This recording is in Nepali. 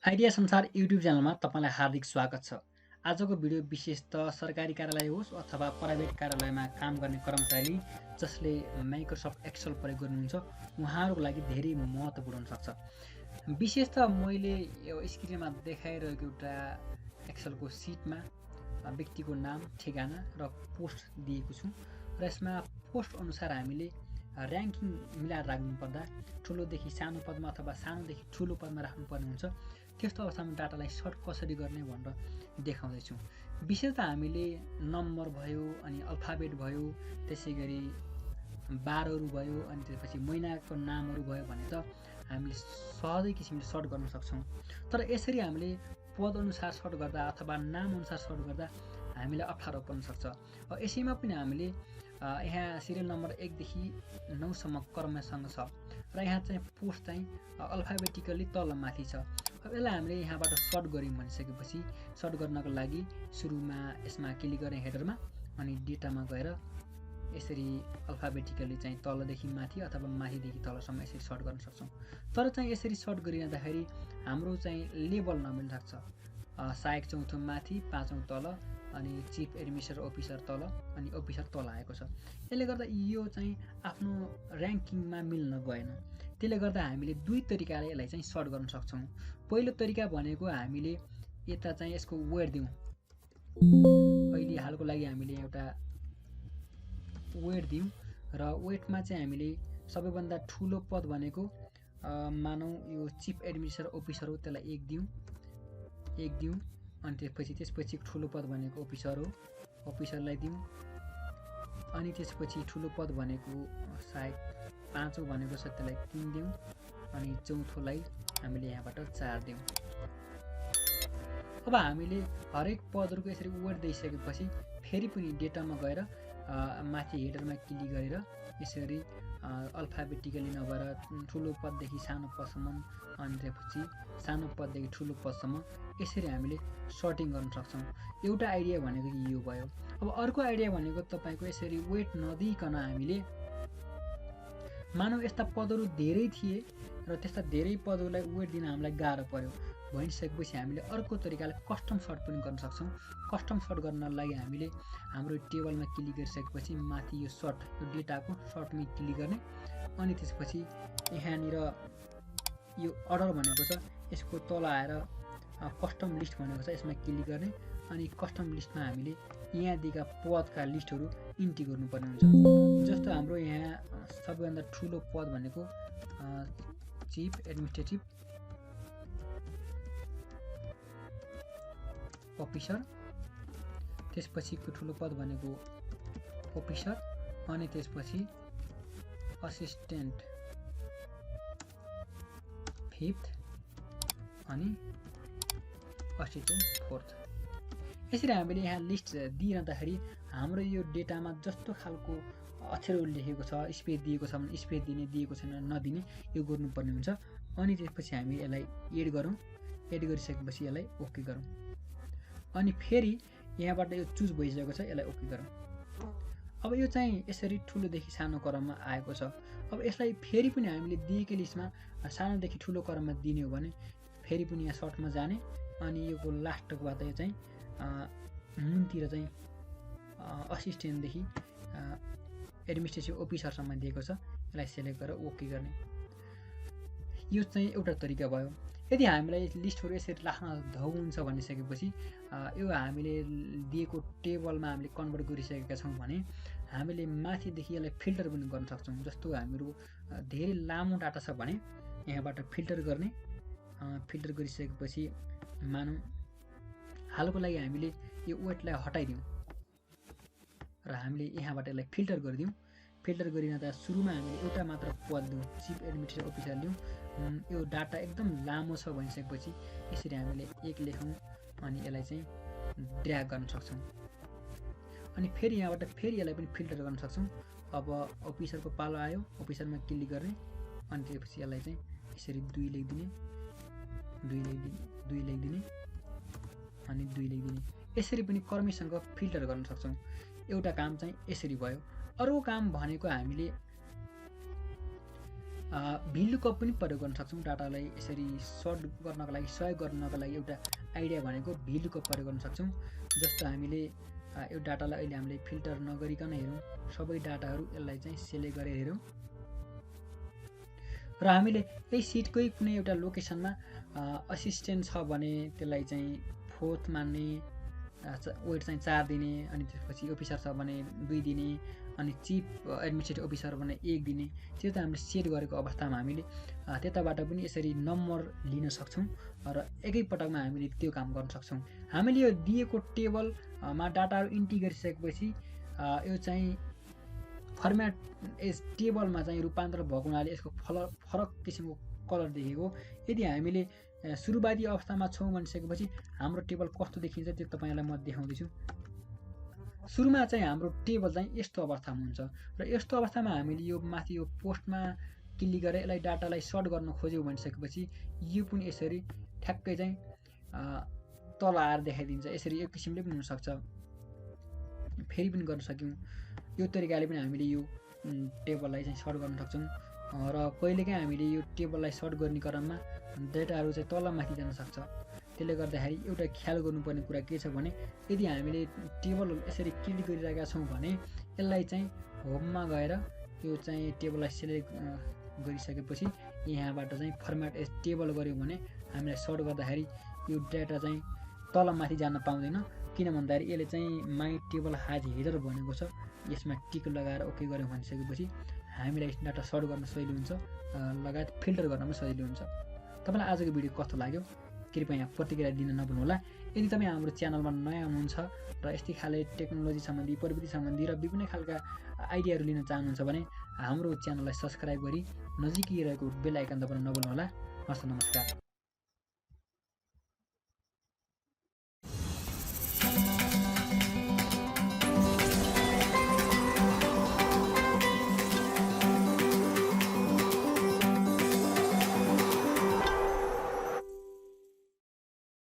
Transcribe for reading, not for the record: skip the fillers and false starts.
आइडिया संसार युट्युब च्यानलमा तपाईँलाई हार्दिक स्वागत छ। आजको भिडियो विशेषतः सरकारी कार्यालय होस् अथवा प्राइभेट कार्यालयमा काम गर्ने कर्मचारी जसले माइक्रोसफ्ट एक्सेल प्रयोग गर्नुहुन्छ उहाँहरूको लागि धेरै महत्त्वपूर्ण हुनसक्छ। विशेष त मैले यो स्क्रिनमा देखाइरहेको एउटा एक्सेलको सिटमा व्यक्तिको नाम, ठेगाना र पोस्ट दिएको छु र यसमा पोस्ट अनुसार हामीले ऱ्याङ्किङ मिलाएर राख्नुपर्दा ठुलोदेखि सानो पदमा अथवा सानोदेखि ठुलो पदमा राख्नुपर्ने हुन्छ। त्यस्तो अवस्थामा डाटालाई सर्ट कसरी गर्ने भनेर देखाउँदैछु। विशेष त हामीले नम्बर भयो, अनि अल्फाबेट भयो, त्यसै गरी बारहरू भयो, अनि त्यसपछि महिनाको नामहरू भयो भने त हामीले सहजै किसिमले सर्ट गर्न सक्छौँ। तर यसरी हामीले पदअनुसार सर्ट गर्दा अथवा नामअनुसार सर्ट गर्दा हामीलाई अप्ठ्यारो पर्न सक्छ। यसैमा पनि हामीले यहाँ सिरियल नम्बर 1 देखि 9 सम्म क्रमसँग छ र यहाँ चाहिँ पोस्ट चाहिँ अल्फाबेटिकली तल माथि छ। अब यसलाई हामीले यहाँबाट सर्ट गऱ्यौँ भनिसकेपछि सर्ट गर्नको लागि सुरुमा यसमा क्लिक गरेँ हेडरमा, अनि डेटामा गएर यसरी अल्फाबेटिकली चाहिँ तलदेखि माथि अथवा माथिदेखि तलसम्म यसरी सर्ट गर्न सक्छौँ। तर चाहिँ यसरी सर्ट गरिरहँदाखेरि हाम्रो चाहिँ लेभल नमिल्न सक्छ। सहायक चौथो माथि, पाँचौँ तल, अनि चिफ एडमिनिस्ट्रेटर अफिसर तल, अनि अफिसर तल आएको छ। यसले गर्दा यो चाहिँ आफ्नो ऱ्याङ्किङमा मिल्न गएन। त्यसले गर्दा हामीले दुई तरिकाले यसलाई चाहिँ सर्ट गर्न सक्छौँ। पहिलो तरिका भनेको हामीले यता चाहिँ यसको वेट दिउँ। अहिले हालको लागि हामीले एउटा वेट दिउँ र वेटमा चाहिँ हामीले सबैभन्दा ठुलो पद भनेको मानौँ यो चिफ एडमिनिस्ट्रेटर अफिसर हो, त्यसलाई 1 दिउँ। अनि त्यसपछि ठुलो पद भनेको अफिसर हो, अफिसरलाई दिउँ। अनि त्यसपछि ठुलो पद भनेको सायद 5औँ भनेको छ, त्यसलाई 3 दिउँ। अनि चौथोलाई हामीले यहाँबाट 4 दिउँ। अब हामीले हरेक पदहरूको यसरी वेट दिइसकेपछि फेरि पनि डेटामा गएर माथि हेडरमा क्लिक गरेर यसरी अल्फाबेटिकली नभएर ठुलो पददेखि सानो पदसम्म, अनि त्यसपछि सानो पददेखि ठुलो पदसम्म यसरी हामीले सर्टिङ गर्न सक्छौँ। एउटा आइडिया भनेको यो भयो। अब अर्को आइडिया भनेको तपाईँको यसरी वेट नदिइकन हामीले मानौ यस्ता पदहरू धेरै थिए र त्यस्ता धेरै पदहरूलाई वेट दिन हामीलाई गाह्रो पर्यो भनिसकेपछि हामीले अर्को तरिकाले कस्टम सर्ट पनि गर्न सक्छौँ। कस्टम सर्ट गर्नको लागि हामीले हाम्रो टेबलमा क्लिक गरिसकेपछि माथि यो सर्ट, यो डेटाको सर्टमा क्लिक गर्ने, अनि त्यसपछि यहाँनिर यो अर्डर भनेको छ, यसको तल आएर कस्टम लिस्ट भनेको छ, यसमा क्लिक गर्ने, अनि कस्टम लिस्टमा हामीले यहाँ दिएका पदका लिस्टहरू इन्ट्री गर्नुपर्ने हुन्छ। जस्तो हाम्रो यहाँ सबैभन्दा ठुलो पद भनेको चिफ एडमिनिस्ट्रेटिभ अफिसर, त्यसपछिको ठुलो पद भनेको अफिसर, अनि त्यसपछि असिस्टेन्ट 5th, अनि असिस्टेन्ट 4th। यसरी हामीले यहाँ लिस्ट दिइरहँदाखेरि हाम्रो यो डेटामा जस्तो खालको अक्षरहरू लेखेको छ, स्पेस दिएको छ भने स्पेस दिने, दिएको छैन नदिने, यो गर्नुपर्ने हुन्छ। अनि त्यसपछि हामी यसलाई एड गरौँ। एड गरिसकेपछि यसलाई ओके गरौँ। अनि फेरि यहाँबाट यो चुज भइसकेको छ, यसलाई ओके गरौँ। अब यो चाहिँ यसरी ठुलोदेखि सानो क्रममा आएको छ। अब यसलाई फेरि पनि हामीले दिएकै लिस्टमा सानोदेखि ठुलो क्रममा दिने हो भने फेरि पनि यहाँ सर्टमा जाने, अनि यो लास्टकोबाट यो चाहिँ मुनतिर चाहिँ असिस्टेन्टदेखि एडमिनिस्ट्रेटिभ अफिसरसम्म दिएको छ, यसलाई सेलेक्ट गरेर ओके गर्ने। यो चाहिँ एउटा तरिका भयो। यदि हामीलाई लिस्टहरू यसरी राख्न धौ हुन्छ भनिसकेपछि यो हामीले दिएको टेबलमा हामीले कन्भर्ट गरिसकेका छौँ भने हामीले माथिदेखि यसलाई फिल्टर पनि गर्न सक्छौँ। जस्तो हामीहरू धेरै लामो डाटा छ भने यहाँबाट फिल्टर गर्ने, फिल्टर गरिसकेपछि मानौँ हालको लागि हामीले यो वेटलाई हटाइदिउँ र हामीले यहाँबाट यसलाई फिल्टर गरिदिउँ। फिल्टर गरिरहँदा सुरुमा हामीले एउटा मात्र पद दिउँ, चिफ एडमिनिस्ट्रेटिभ अफिसर दिउँ। यो डाटा एकदम लामो छ भनिसकेपछि यसरी हामीले 1 लेखौँ, अनि यसलाई चाहिँ ड्र्याग गर्न सक्छौँ। अनि फेरि यहाँबाट फेरि यसलाई पनि फिल्टर गर्न सक्छौँ। अब अफिसरको पालो आयो, अफिसरमा क्लिक गर्ने, अनि त्यसपछि यसलाई चाहिँ यसरी 2 लेखिदिने, 2 लेखिदिने, अनि 2 लेखिदिने। यसरी पनि क्रमैसँग फिल्टर गर्न सक्छौँ। एउटा काम चाहिँ यसरी भयो। अर्को काम भनेको हामीले VLOOKUP पनि प्रयोग गर्न सक्छौँ। डाटालाई यसरी सर्ट गर्नको लागि, सहयोग गर्नको लागि एउटा आइडिया भनेको VLOOKUP प्रयोग गर्न सक्छौँ। जस्तो हामीले यो डाटालाई अहिले हामीले फिल्टर नगरिकन हेरौँ, सबै डाटाहरू यसलाई चाहिँ सेलेक्ट गरेर हेरौँ र हामीले यही सिटकै कुनै एउटा लोकेसनमा असिस्टेन्ट छ भने त्यसलाई चाहिँ 4th मान्ने, वेट चाहिँ 4 दिने, अनि त्यसपछि अफिसर छ भने 2 दिने, अनि चिफ एडमिनिस्ट्रेटिभ अफिसर भने 1 दिने। त्यो त हामीले सेट गरेको अवस्थामा हामीले त्यताबाट पनि यसरी नम्बर लिन सक्छौँ र एकैपटकमा हामीले त्यो काम गर्न सक्छौँ। हामीले यो दिएको टेबलमा डाटाहरू इन्ट्री गरिसकेपछि यो चाहिँ फर्मेट टेबलमा चाहिँ रूपान्तरण भएको हुनाले यसको फरक किसिमको कलर देखेको। यदि हामीले सुरुवाती अवस्थामा छौँ भनिसकेपछि हाम्रो टेबल कस्तो देखिन्छ त्यो तपाईँलाई म देखाउँदैछु। सुरुमा चाहिँ हाम्रो टेबल चाहिँ यस्तो अवस्थामा हुन्छ र यस्तो अवस्थामा हामीले यो माथि यो पोस्टमा क्लिक गरेर यसलाई डाटालाई सर्ट गर्न खोज्यौँ भनिसकेपछि यो पनि यसरी ठ्याक्कै चाहिँ तल आएर देखाइदिन्छ। यसरी एक किसिमले पनि हुनसक्छ, फेरि पनि गर्न सक्यौँ। यो तरिकाले पनि हामीले यो टेबललाई चाहिँ सर्ट गर्न सक्छौँ र कहिलेकाहीँ हामीले यो टेबललाई सर्ट गर्ने क्रममा डेटाहरू चाहिँ तल माथि जान सक्छ। त्यसले गर्दाखेरि एउटा ख्याल गर्नुपर्ने कुरा के छ भने यदि हामीले टेबल यसरी क्लिक गरिरहेका छौँ भने यसलाई चाहिँ होममा गएर यो चाहिँ टेबललाई सेलेक्ट गरिसकेपछि यहाँबाट चाहिँ फर्मेट एज टेबल गऱ्यौँ भने हामीलाई सर्ट गर्दाखेरि यो डाटा चाहिँ तल माथि जान पाउँदैन। किन भन्दाखेरि यसले चाहिँ माई टेबल हाज हेडर भनेको छ। यसमा टिक लगाएर ओके गऱ्यौँ भनिसकेपछि हामीलाई डाटा सर्ट गर्न सजिलो हुन्छ, लगायत फिल्टर गर्न पनि सजिलो हुन्छ। तपाईँलाई आजको भिडियो कस्तो लाग्यो कृपया प्रतिक्रिया दिन नभुल्नुहोला। यदि तपाईँ हाम्रो च्यानलमा नयाँ हुनुहुन्छ र यस्तै खाले टेक्नोलोजी सम्बन्धी, प्रविधि सम्बन्धी र विभिन्न खालका आइडियाहरू लिन चाहनुहुन्छ भने हाम्रो च्यानललाई सब्सक्राइब गरी नजिकै रहेको बेल आइकन दबाउन नभुल्नुहोला। हस्, नमस्कार।